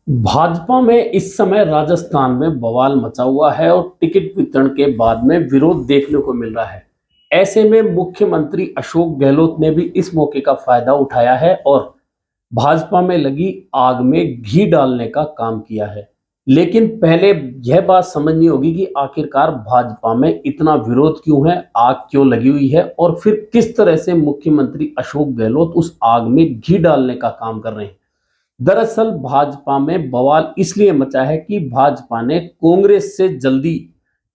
भाजपा में इस समय राजस्थान में बवाल मचा हुआ है और टिकट वितरण के बाद में विरोध देखने को मिल रहा है। ऐसे में मुख्यमंत्री अशोक गहलोत ने भी इस मौके का फायदा उठाया है और भाजपा में लगी आग में घी डालने का काम किया है। लेकिन पहले यह बात समझनी होगी कि आखिरकार भाजपा में इतना विरोध क्यों है, आग क्यों लगी हुई है और फिर किस तरह से मुख्यमंत्री अशोक गहलोत उस आग में घी डालने का काम कर रहे हैं। दरअसल भाजपा में बवाल इसलिए मचा है कि भाजपा ने कांग्रेस से जल्दी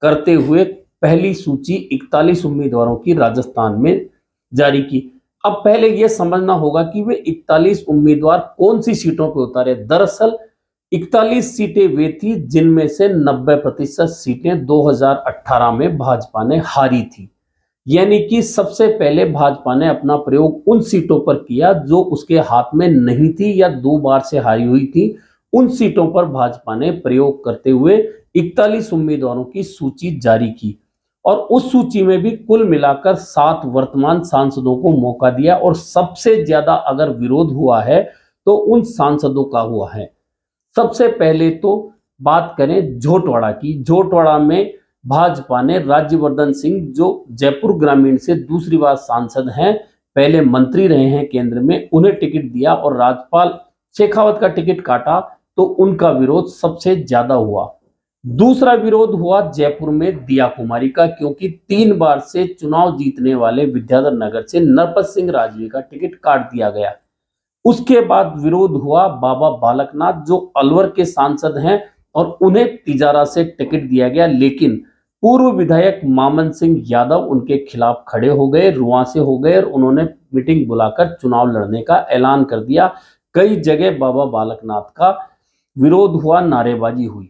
करते हुए पहली सूची 41 उम्मीदवारों की राजस्थान में जारी की। अब पहले यह समझना होगा कि वे 41 उम्मीदवार कौन सी सीटों पर उतारे। दरअसल 41 सीटें वे थी जिनमें से 90% सीटें 2018 में भाजपा ने हारी थी। यानी कि सबसे पहले भाजपा ने अपना प्रयोग उन सीटों पर किया जो उसके हाथ में नहीं थी या 2 बार से हारी हुई थी। उन सीटों पर भाजपा ने प्रयोग करते हुए 41 उम्मीदवारों की सूची जारी की और उस सूची में भी कुल मिलाकर 7 वर्तमान सांसदों को मौका दिया और सबसे ज्यादा अगर विरोध हुआ है तो उन सांसदों का हुआ है। सबसे पहले तो बात करें झोटवाड़ा की। झोटवाड़ा में भाजपा ने राज्यवर्धन सिंह जो जयपुर ग्रामीण से दूसरी बार सांसद हैं, पहले मंत्री रहे हैं केंद्र में, उन्हें टिकट दिया और राज्यपाल शेखावत का टिकट काटा तो उनका विरोध सबसे ज्यादा हुआ। दूसरा विरोध हुआ जयपुर में दिया कुमारी का, क्योंकि 3 बार से चुनाव जीतने वाले विद्याधर नगर से नरपत सिंह राजवी का टिकट काट दिया गया। उसके बाद विरोध हुआ बाबा बालकनाथ जो अलवर के सांसद हैं और उन्हें तिजारा से टिकट दिया गया, लेकिन पूर्व विधायक मामन सिंह यादव उनके खिलाफ खड़े हो गए, रुआ से हो गए और उन्होंने मीटिंग बुलाकर चुनाव लड़ने का ऐलान कर दिया। कई जगह बाबा बालकनाथ का विरोध हुआ, नारेबाजी हुई।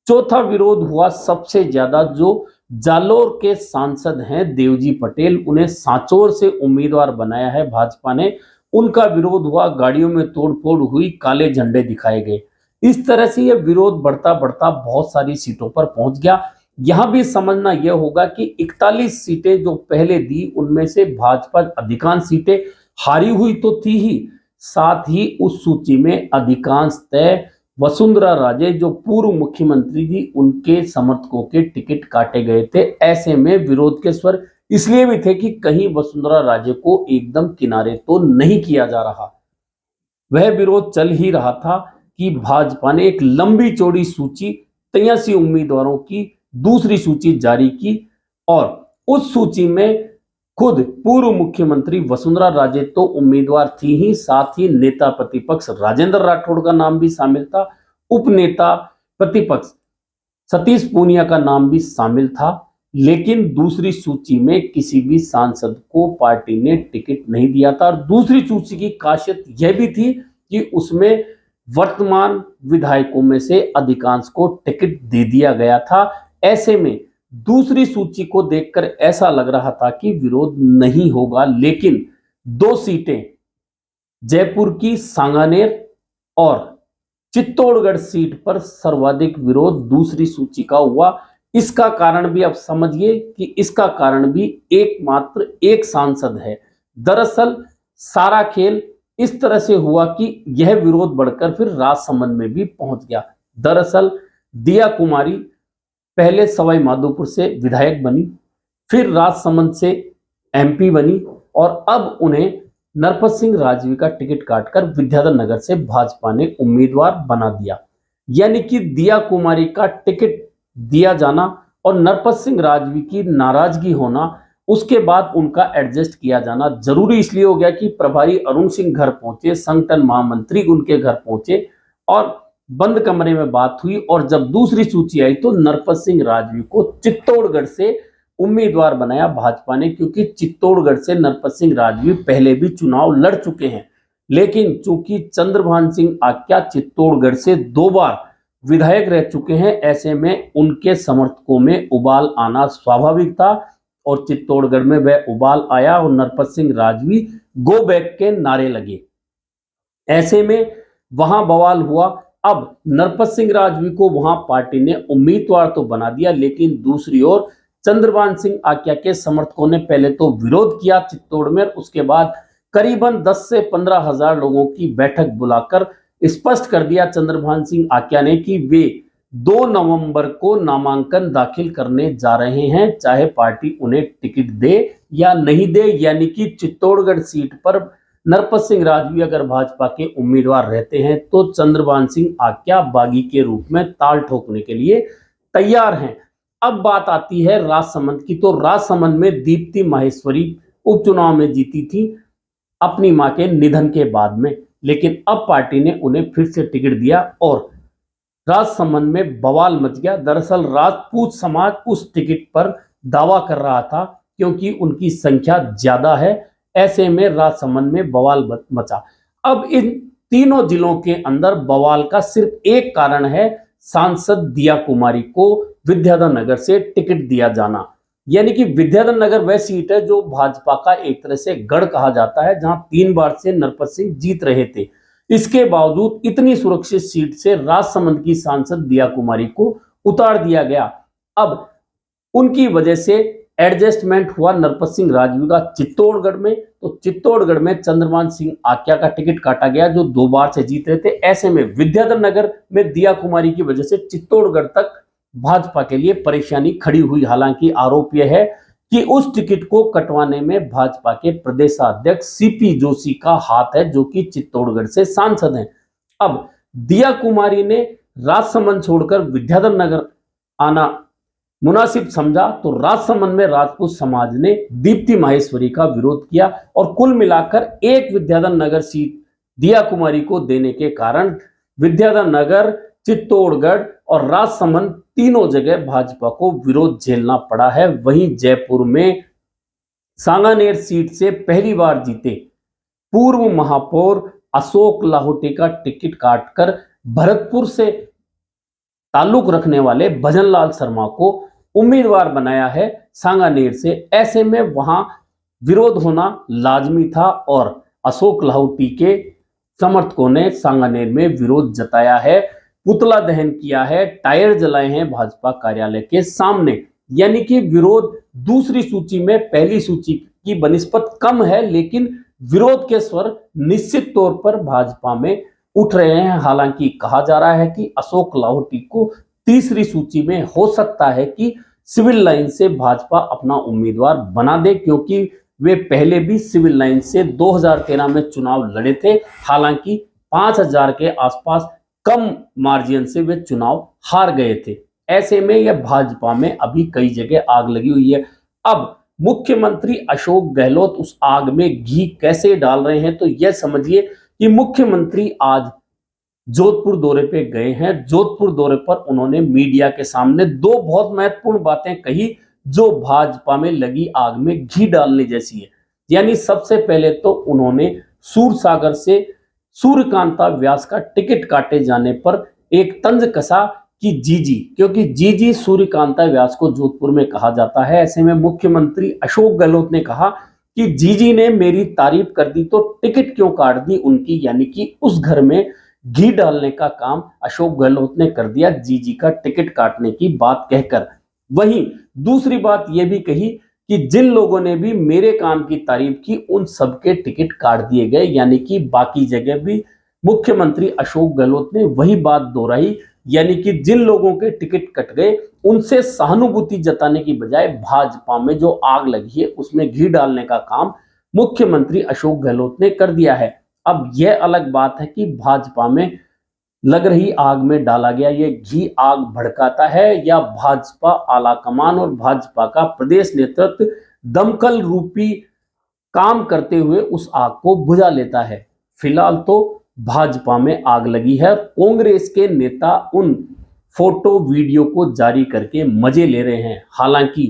चौथा विरोध हुआ सबसे ज्यादा जो जालोर के सांसद हैं देवजी पटेल, उन्हें सांचौर से उम्मीदवार बनाया है भाजपा ने। उनका विरोध हुआ, गाड़ियों में तोड़फोड़ हुई, काले झंडे दिखाए गए। इस तरह से यह विरोध बढ़ता बढ़ता बहुत सारी सीटों पर पहुंच गया। यहां भी समझना यह होगा कि 41 सीटें जो पहले दी उनमें से भाजपा अधिकांश सीटें हारी हुई तो थी ही, साथ ही उस सूची में अधिकांश तय वसुंधरा राजे जो पूर्व मुख्यमंत्री थी उनके समर्थकों के टिकट काटे गए थे। ऐसे में विरोध के स्वर इसलिए भी थे कि कहीं वसुंधरा राजे को एकदम किनारे तो नहीं किया जा रहा। वह विरोध चल ही रहा था कि भाजपा ने एक लंबी चौड़ी सूची 83 उम्मीदवारों की दूसरी सूची जारी की और उस सूची में खुद पूर्व मुख्यमंत्री वसुंधरा राजे तो उम्मीदवार थी ही, साथ ही नेता प्रतिपक्ष राजेंद्र राठौड़ का नाम भी शामिल था। उपनेता प्रतिपक्ष सतीश पूनिया का नाम भी शामिल था। लेकिन दूसरी सूची में किसी भी सांसद को पार्टी ने टिकट नहीं दिया था और दूसरी सूची की खासियत यह भी थी कि उसमें वर्तमान विधायकों में से अधिकांश को टिकट दे दिया गया था। ऐसे में दूसरी सूची को देखकर ऐसा लग रहा था कि विरोध नहीं होगा, लेकिन 2 सीटें जयपुर की सांगानेर और चित्तौड़गढ़ सीट पर सर्वाधिक विरोध दूसरी सूची का हुआ। इसका कारण भी आप समझिए कि इसका कारण भी एकमात्र एक सांसद है। दरअसल सारा खेल इस तरह से हुआ कि यह विरोध बढ़कर फिर राजसमंद में भी पहुंच गया। दरअसल दिया कुमारी पहले सवाई माधोपुर से विधायक बनी, फिर राजसमंद से एमपी बनी और अब उन्हें नरपत सिंह राजवी का टिकट काटकर विद्याधर नगर से भाजपा ने उम्मीदवार बना दिया। यानी कि दिया कुमारी का टिकट दिया जाना और नरपत सिंह राजवी की नाराजगी होना, उसके बाद उनका एडजस्ट किया जाना जरूरी इसलिए हो गया कि प्रभारी अरुण सिंह घर पहुंचे, संगठन महामंत्री उनके घर पहुंचे और बंद कमरे में बात हुई। और जब दूसरी सूची आई तो नरपत सिंह राजवी को चित्तौड़गढ़ से उम्मीदवार बनाया भाजपा ने, क्योंकि चित्तौड़गढ़ से नरपत सिंह राजवी पहले भी चुनाव लड़ चुके हैं। लेकिन चूंकि चंद्रभान सिंह आक्या चित्तौड़गढ़ से 2 बार विधायक रह चुके हैं, ऐसे में उनके समर्थकों में उबाल आना स्वाभाविक था और चित्तौड़गढ़ में वह उबाल आया और नरपत सिंह राजवी गो बैक के नारे लगे। ऐसे में वहां बवाल हुआ। अब नरपत सिंह राजवी को वहां पार्टी ने उम्मीदवार तो बना दिया, लेकिन दूसरी ओर चंद्रभान सिंह आक्या के समर्थकों ने पहले तो विरोध किया चित्तौड़ में, उसके बाद करीबन 10 से 15 हजार लोगों की बैठक बुलाकर स्पष्ट कर दिया चंद्रभान सिंह आक्या ने कि वे 2 नवंबर को नामांकन दाखिल करने जा रहे हैं, चाहे पार्टी उन्हें टिकट दे या नहीं दे। यानी कि चित्तौड़गढ़ सीट पर नरपत सिंह राजवी अगर भाजपा के उम्मीदवार रहते हैं तो चंद्रभान सिंह आक्या बागी के रूप में ताल ठोकने के लिए तैयार हैं। अब बात आती है राजसमंद की, तो राजसमंद में दीप्ति माहेश्वरी उपचुनाव में जीती थी अपनी मां के निधन के बाद में, लेकिन अब पार्टी ने उन्हें फिर से टिकट दिया और राजसमंद में बवाल मच गया। दरअसल राजपूत समाज उस टिकट पर दावा कर रहा था क्योंकि उनकी संख्या ज्यादा है। ऐसे में राजसमंद में बवाल मचा। अब इन तीनों जिलों के अंदर बवाल का सिर्फ एक कारण है, सांसद दिया कुमारी को विद्याधर नगर से टिकट दिया जाना। यानी कि विद्याधर नगर वह सीट है जो भाजपा का एक तरह से गढ़ कहा जाता है, जहां 3 बार से नरपत सिंह जीत रहे थे। इसके बावजूद इतनी सुरक्षित सीट से राजसमंद की सांसद दिया कुमारी को उतार दिया गया। अब उनकी वजह से एडजस्टमेंट हुआ नरपत सिंह राजवी का चित्तौड़गढ़ में, तो चित्तौड़गढ़ में चंद्रभान सिंह आक्या का टिकट काटा गया जो 2 बार से जीत रहे थे। ऐसे में विद्याधर नगर में दिया कुमारी की वजह से चित्तौड़गढ़ तक भाजपा के लिए परेशानी खड़ी हुई। हालांकि आरोप यह है कि उस टिकट को कटवाने में भाजपा के प्रदेशाध्यक्ष सीपी जोशी का हाथ है, जो कि चित्तौड़गढ़ से सांसद हैं। अब दिया कुमारी ने राजसमंद छोड़कर विद्याधर नगर आना मुनासिब समझा, तो राजसमंद में राजपूत समाज ने दीप्ति माहेश्वरी का विरोध किया और कुल मिलाकर एक विद्याधर नगर सीट दिया कुमारी को देने के कारण विद्याधर नगर, चित्तौड़गढ़ और राजसमंद तीनों जगह भाजपा को विरोध झेलना पड़ा है। वहीं जयपुर में सांगानेर सीट से पहली बार जीते पूर्व महापौर अशोक लाहोटी का टिकट काटकर भरतपुर से ताल्लुक रखने वाले भजनलाल शर्मा को उम्मीदवार बनाया है सांगानेर से। ऐसे में वहां विरोध होना लाजमी था और अशोक लाहोटी के समर्थकों ने सांगानेर में विरोध जताया है, पुतला दहन किया है, टायर जलाए हैं भाजपा कार्यालय के सामने। यानी कि विरोध दूसरी सूची में पहली सूची की बनिस्पत कम है, लेकिन विरोध के स्वर निश्चित तौर पर भाजपा में उठ रहे हैं। हालांकि कहा जा रहा है कि अशोक लाहोटी को तीसरी सूची में हो सकता है कि सिविल लाइन से भाजपा अपना उम्मीदवार बना दे, क्योंकि वे पहले भी सिविल लाइन से 2013 में चुनाव लड़े थे। हालांकि 5000 के आसपास कम मार्जिन से वे चुनाव हार गए थे। ऐसे में यह भाजपा में अभी कई जगह आग लगी हुई है। अब मुख्यमंत्री अशोक गहलोत उस आग में घी कैसे डाल रहे हैं, तो यह समझिए कि मुख्यमंत्री आज जोधपुर दौरे पे गए हैं। जोधपुर दौरे पर उन्होंने मीडिया के सामने 2 बहुत महत्वपूर्ण बातें कही जो भाजपा में लगी आग में घी डालने जैसी है। यानी सबसे पहले तो उन्होंने सूरसागर से सूर्यकांता व्यास का टिकट काटे जाने पर एक तंज कसा कि जीजी, क्योंकि जीजी सूर्यकांता व्यास को जोधपुर में कहा जाता है। ऐसे में मुख्यमंत्री अशोक गहलोत ने कहा कि जीजी ने मेरी तारीफ कर दी तो टिकट क्यों काट दी उनकी, यानी कि उस घर में घी डालने का काम अशोक गहलोत ने कर दिया जीजी का टिकट काटने की बात कहकर। वहीं दूसरी बात यह भी कही कि जिन लोगों ने भी मेरे काम की तारीफ की उन सबके टिकट काट दिए गए। यानी कि बाकी जगह भी मुख्यमंत्री अशोक गहलोत ने वही बात दोहराई, यानी कि जिन लोगों के टिकट कट गए उनसे सहानुभूति जताने की बजाय भाजपा में जो आग लगी है उसमें घी डालने का काम मुख्यमंत्री अशोक गहलोत ने कर दिया है। अब यह अलग बात है कि भाजपा में लग रही आग में डाला गया ये घी आग भड़काता है या भाजपा आलाकमान और भाजपा का प्रदेश नेतृत्व दमकल रूपी काम करते हुए उस आग को बुझा लेता है। फिलहाल तो भाजपा में आग लगी है। कांग्रेस के नेता उन फोटो वीडियो को जारी करके मजे ले रहे हैं। हालांकि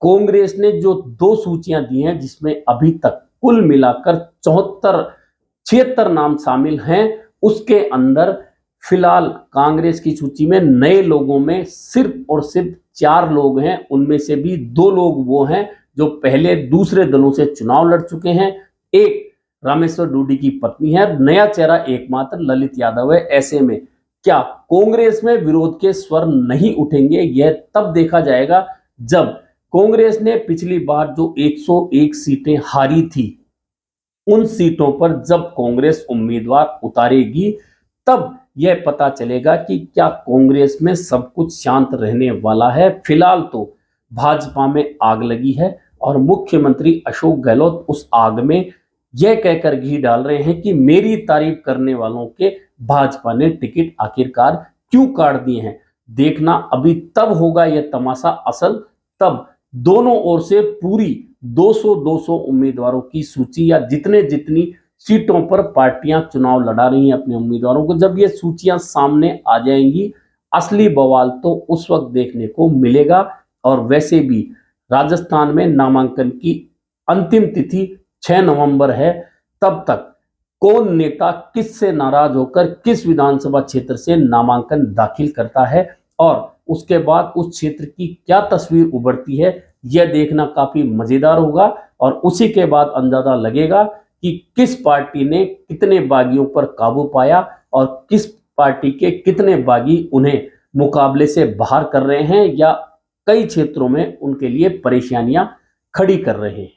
कांग्रेस ने जो 2 सूचियां दी हैं जिसमें अभी तक कुल मिलाकर 76 नाम शामिल हैं, उसके अंदर फिलहाल कांग्रेस की सूची में नए लोगों में सिर्फ और सिर्फ 4 लोग हैं। उनमें से भी 2 लोग वो हैं जो पहले दूसरे दलों से चुनाव लड़ चुके हैं। एक रामेश्वर डूडी की पत्नी है, नया चेहरा एकमात्र ललित यादव है। ऐसे में क्या कांग्रेस में विरोध के स्वर नहीं उठेंगे, यह तब देखा जाएगा जब कांग्रेस ने पिछली बार जो 101 सीटें हारी थी उन सीटों पर जब कांग्रेस उम्मीदवार उतारेगी तब यह पता चलेगा कि क्या कांग्रेस में सब कुछ शांत रहने वाला है। फिलहाल तो भाजपा में आग लगी है और मुख्यमंत्री अशोक गहलोत उस आग में यह कहकर घी डाल रहे हैं कि मेरी तारीफ करने वालों के भाजपा ने टिकट आखिरकार क्यों काट दिए हैं। देखना अभी तब होगा यह तमाशा असल, तब दोनों ओर से पूरी 200-200 उम्मीदवारों की सूची या जितनी सीटों पर पार्टियां चुनाव लड़ा रही हैं अपने उम्मीदवारों को, जब ये सूचियां सामने आ जाएंगी असली बवाल तो उस वक्त देखने को मिलेगा। और वैसे भी राजस्थान में नामांकन की अंतिम तिथि 6 नवंबर है। तब तक कौन नेता किससे नाराज होकर किस विधानसभा क्षेत्र से नामांकन दाखिल करता है और उसके बाद उस क्षेत्र की क्या तस्वीर उभरती है, यह देखना काफी मजेदार होगा। और उसी के बाद अंदाजा लगेगा कि किस पार्टी ने कितने बागियों पर काबू पाया और किस पार्टी के कितने बागी उन्हें मुकाबले से बाहर कर रहे हैं या कई क्षेत्रों में उनके लिए परेशानियां खड़ी कर रहे हैं।